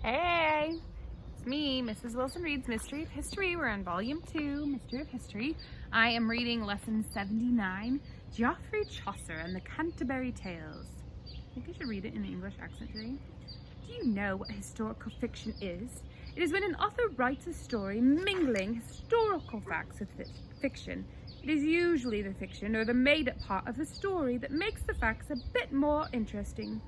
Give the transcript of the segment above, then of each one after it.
Hey, it's me, Mrs. Wilson Reed's Mystery of History. We're on Volume 2, Mystery of History. I am reading Lesson 79, Geoffrey Chaucer and the Canterbury Tales. I think I should read it in an English accent today. Do you know what historical fiction is? It is when an author writes a story mingling historical facts with fiction. It is usually the fiction or the made-up part of the story that makes the facts a bit more interesting.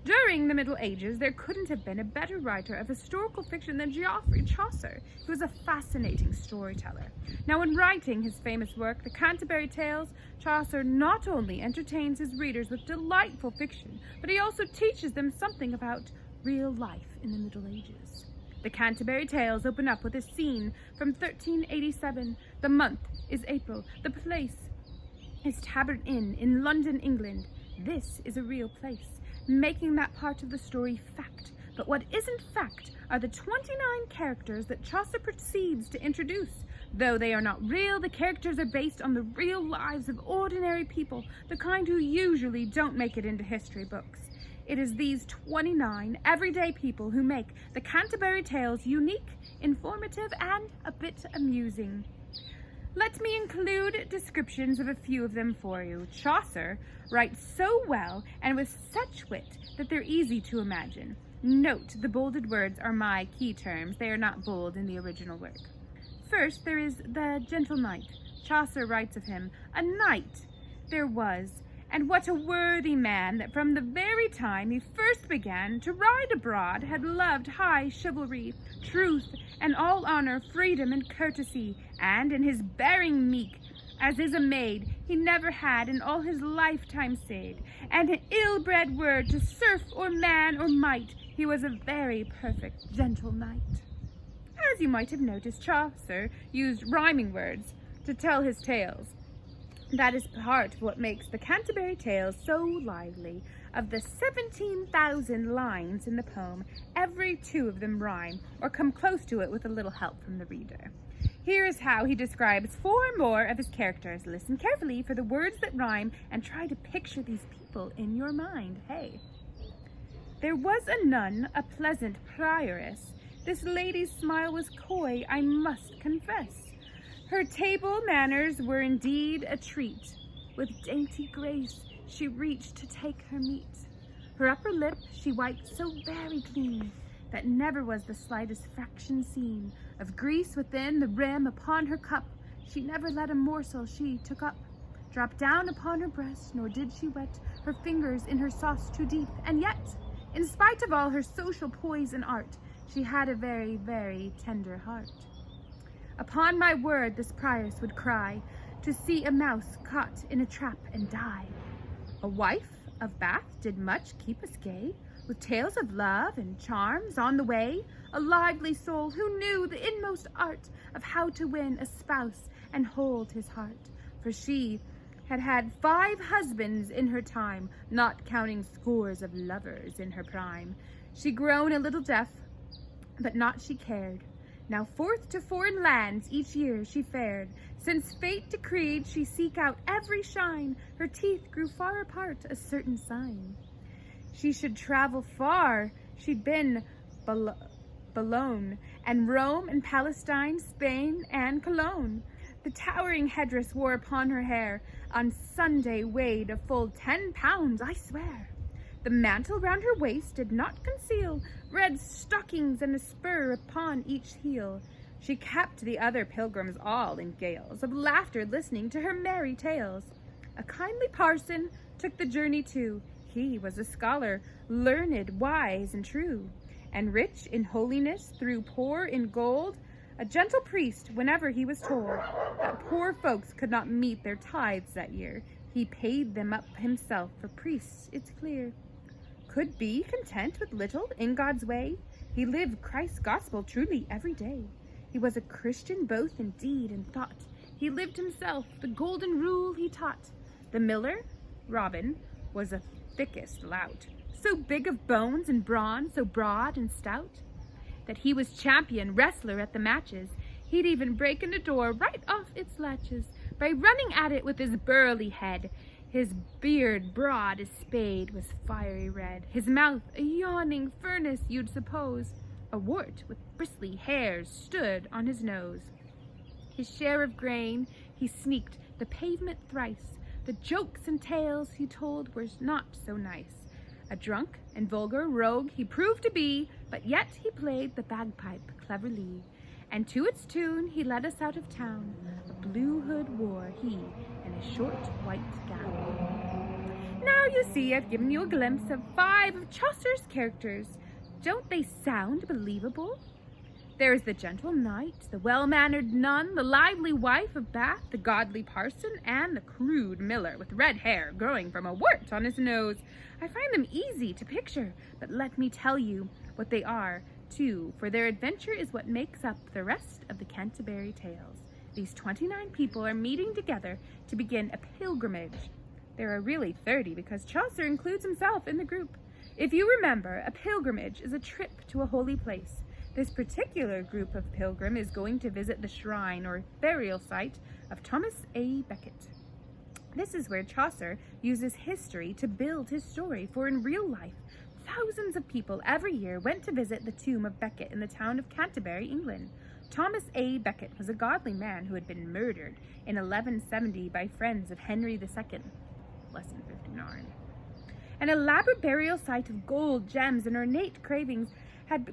During the Middle Ages, there couldn't have been a better writer of historical fiction than Geoffrey Chaucer. He was a fascinating storyteller. Now, in writing his famous work, The Canterbury Tales, Chaucer not only entertains his readers with delightful fiction, but he also teaches them something about real life in the Middle Ages. The Canterbury Tales open up with a scene from 1387. The month is April. The place is Tabard Inn in London, England. This is a real place, making that part of the story fact. But what isn't fact are the 29 characters that Chaucer proceeds to introduce. Though they are not real, the characters are based on the real lives of ordinary people, the kind who usually don't make it into history books. It is these 29 everyday people who make the Canterbury Tales unique, informative, and a bit amusing. Let me include descriptions of a few of them for you. Chaucer writes so well and with such wit that they're easy to imagine. Note, the bolded words are my key terms. They are not bold in the original work. First, there is the gentle knight. Chaucer writes of him, a knight there was, and what a worthy man, that from the very time he first began to ride abroad had loved high chivalry, truth, and all honor, freedom, and courtesy, and in his bearing meek, as is a maid, he never had in all his lifetime said, and an ill-bred word to serf or man or might, he was a very perfect gentle knight. As you might have noticed, Chaucer used rhyming words to tell his tales. That is part of what makes the Canterbury Tales so lively. Of the 17,000 lines in the poem, every 2 of them rhyme, or come close to it with a little help from the reader. Here is how he describes 4 more of his characters. Listen carefully for the words that rhyme and try to picture these people in your mind. Hey. There was a nun, a pleasant prioress. This lady's smile was coy, I must confess. Her table manners were indeed a treat. With dainty grace she reached to take her meat. Her upper lip she wiped so very clean that never was the slightest fraction seen of grease within the rim upon her cup. She never let a morsel she took up drop down upon her breast, nor did she wet her fingers in her sauce too deep. And yet, in spite of all her social poise and art, she had a very, very tender heart. Upon my word, this prioress would cry, to see a mouse caught in a trap and die. A wife of Bath did much keep us gay, with tales of love and charms on the way. A lively soul who knew the inmost art of how to win a spouse and hold his heart. For she had had 5 husbands in her time, not counting scores of lovers in her prime. She grown a little deaf, but not she cared. Now forth to foreign lands each year she fared. Since fate decreed she seek out every shine, her teeth grew far apart, a certain sign. She should travel far, she'd been Boulogne, and Rome and Palestine, Spain and Cologne. The towering headdress wore upon her hair, on Sunday weighed a full 10 pounds, I swear. The mantle round her waist did not conceal red stockings and a spur upon each heel. She kept the other pilgrims all in gales of laughter, listening to her merry tales. A kindly parson took the journey too. He was a scholar, learned, wise, and true, and rich in holiness, through poor in gold. A gentle priest, whenever he was told that poor folks could not meet their tithes that year, he paid them up himself. For priests, it's clear, could be content with little in God's way. He lived Christ's gospel truly every day. He was a Christian both in deed and thought. He lived himself, the golden rule he taught. The miller, Robin, was a thickest lout, so big of bones and brawn, so broad and stout, that he was champion wrestler at the matches. He'd even break in a door right off its latches by running at it with his burly head. His beard, broad as spade, was fiery red, his mouth a yawning furnace, you'd suppose. A wart with bristly hairs stood on his nose. His share of grain he sneaked the pavement thrice. The jokes and tales he told were not so nice. A drunk and vulgar rogue he proved to be, but yet he played the bagpipe cleverly. And to its tune he led us out of town. A blue hood wore he, and a short white gown. Now you see I've given you a glimpse of 5 of Chaucer's characters. Don't they sound believable? There is the gentle knight, the well-mannered nun, the lively wife of Bath, the godly parson, and the crude miller with red hair growing from a wart on his nose. I find them easy to picture, but let me tell you what they are, too, for their adventure is what makes up the rest of the Canterbury Tales. These 29 people are meeting together to begin a pilgrimage. There are really 30 because Chaucer includes himself in the group. If you remember, a pilgrimage is a trip to a holy place. This particular group of pilgrim is going to visit the shrine or burial site of Thomas A. Becket. This is where Chaucer uses history to build his story, for in real life, thousands of people every year went to visit the tomb of Becket in the town of Canterbury, England. Thomas A. Becket was a godly man who had been murdered in 1170 by friends of Henry II. Lesson 59. An elaborate burial site of gold, gems, and ornate carvings had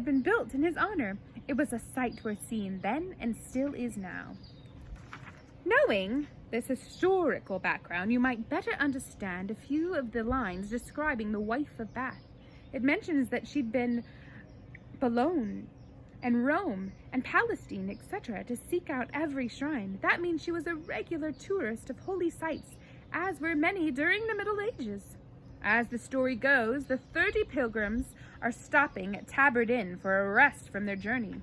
been built in his honor. It was a sight worth seeing then and still is now. Knowing this historical background, you might better understand a few of the lines describing the wife of Bath. It mentions that she'd been Boulogne and Rome and Palestine, etc., to seek out every shrine. That means she was a regular tourist of holy sites, as were many during the Middle Ages. As the story goes, the 30 pilgrims are stopping at Tabard Inn for a rest from their journey.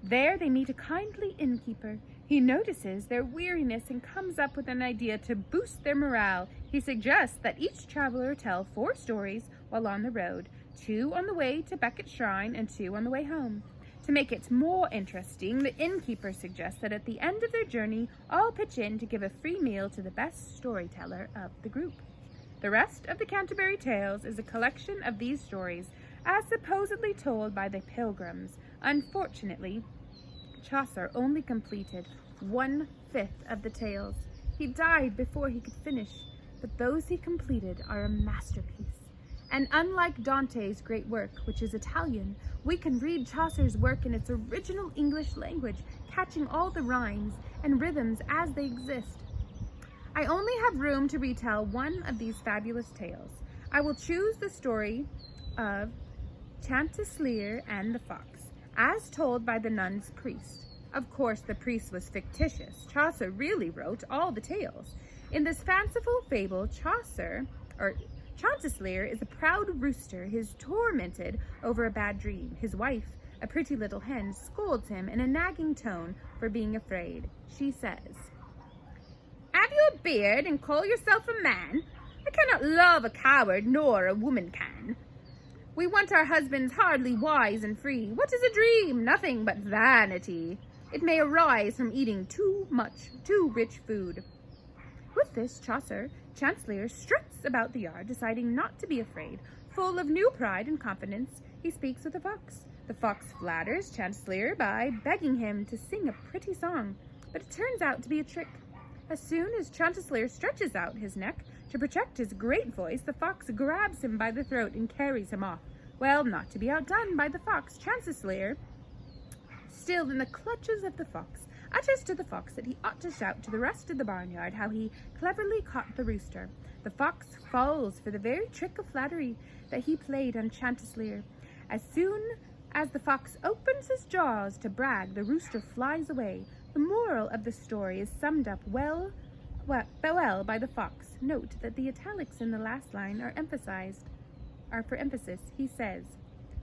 There they meet a kindly innkeeper. He notices their weariness and comes up with an idea to boost their morale. He suggests that each traveler tell 4 stories while on the road, 2 on the way to Becket Shrine and 2 on the way home. To make it more interesting, the innkeeper suggests that at the end of their journey, all pitch in to give a free meal to the best storyteller of the group. The rest of the Canterbury Tales is a collection of these stories, as supposedly told by the pilgrims. Unfortunately, Chaucer only completed 1/5 of the tales. He died before he could finish, but those he completed are a masterpiece. And unlike Dante's great work, which is Italian, we can read Chaucer's work in its original English language, catching all the rhymes and rhythms as they exist. I only have room to retell one of these fabulous tales. I will choose the story of Chanticleer and the Fox, as told by the nun's priest. Of course, the priest was fictitious. Chaucer really wrote all the tales. In this fanciful fable, Chanticleer is a proud rooster who is tormented over a bad dream. His wife, a pretty little hen, scolds him in a nagging tone for being afraid. She says, "Have you a beard and call yourself a man? I cannot love a coward, nor a woman can. We want our husbands hardly wise and free. What is a dream? Nothing but vanity. It may arise from eating too rich food." With this, Chanticleer struts about the yard, deciding not to be afraid. Full of new pride and confidence, he speaks with the fox. The fox flatters Chanticleer by begging him to sing a pretty song, but it turns out to be a trick. As soon as Chanticleer stretches out his neck to protect his great voice, the fox grabs him by the throat and carries him off. Well, not to be outdone by the fox, Chanticleer, still in the clutches of the fox, utters to the fox that he ought to shout to the rest of the barnyard how he cleverly caught the rooster. The fox falls for the very trick of flattery that he played on Chanticleer. As soon as the fox opens his jaws to brag, the rooster flies away. The moral of the story is summed up well by the fox. Note that the italics in the last line are for emphasis. He says,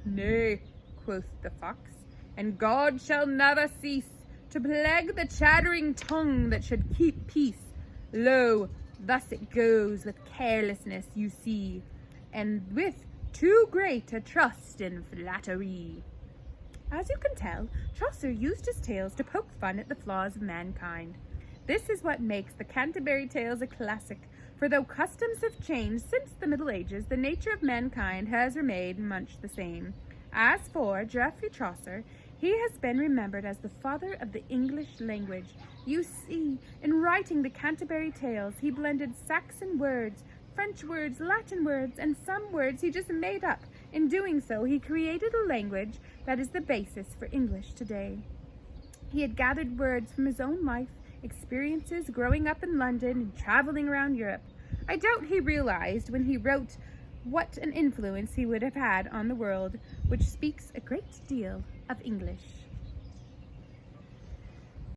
"Nay," quoth the fox, "and God shall never cease to plague the chattering tongue that should keep peace. Lo, thus it goes with carelessness, you see, and with too great a trust in flattery." As you can tell, Chaucer used his tales to poke fun at the flaws of mankind. This is what makes the Canterbury Tales a classic, for though customs have changed since the Middle Ages, the nature of mankind has remained much the same. As for Geoffrey Chaucer, he has been remembered as the father of the English language. You see, in writing the Canterbury Tales, he blended Saxon words, French words, Latin words, and some words he just made up. In doing so, he created a language that is the basis for English today. He had gathered words from his own life, experiences growing up in London and traveling around Europe. I doubt he realized when he wrote what an influence he would have had on the world, which speaks a great deal of English.